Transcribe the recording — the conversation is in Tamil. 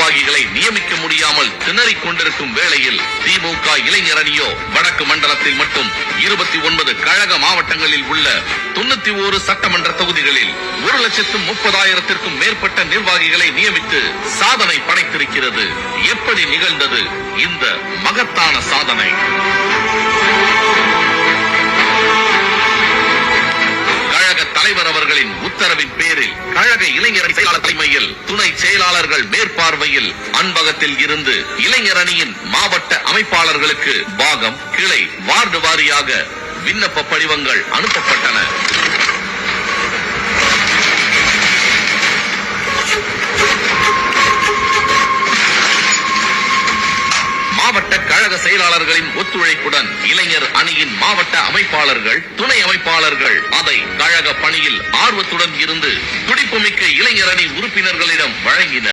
நிர்வாகிகளை நியமிக்க முடியாமல் திணறிக் கொண்டிருக்கும் வேளையில் திமுக இளைஞர் அணியோ வடக்கு மண்டலத்தில் மட்டும் 29 கழக மாவட்டங்களில் உள்ள 91 சட்டமன்ற தொகுதிகளில் 1,30,000 மேற்பட்ட நிர்வாகிகளை நியமித்து சாதனை படைத்திருக்கிறது. எப்படி நிகழ்ந்தது இந்த மகத்தான சாதனை? தலைவர் அவர்களின் உத்தரவின் பேரில் கழக இளைஞர் செயலாளர் தலைமையில் துணை செயலாளர்கள் மேற்பார்வையில் அன்பகத்தில் இருந்து இளைஞர் அணியின் மாவட்ட அமைப்பாளர்களுக்கு பாகம், கிளை, வார்டு வாரியாக விண்ணப்ப படிவங்கள் அனுப்பப்பட்டன. மாவட்ட கழக செயலாளர்களின் ஒத்துழைப்புடன் இளைஞர் அணியின் மாவட்ட அமைப்பாளர்கள், துணை அமைப்பாளர்கள் அதை கழக பணியில் ஆர்வத்துடன் இருந்து துடிப்புமிக்க இளைஞர் அணி உறுப்பினர்களிடம் வழங்கினர்.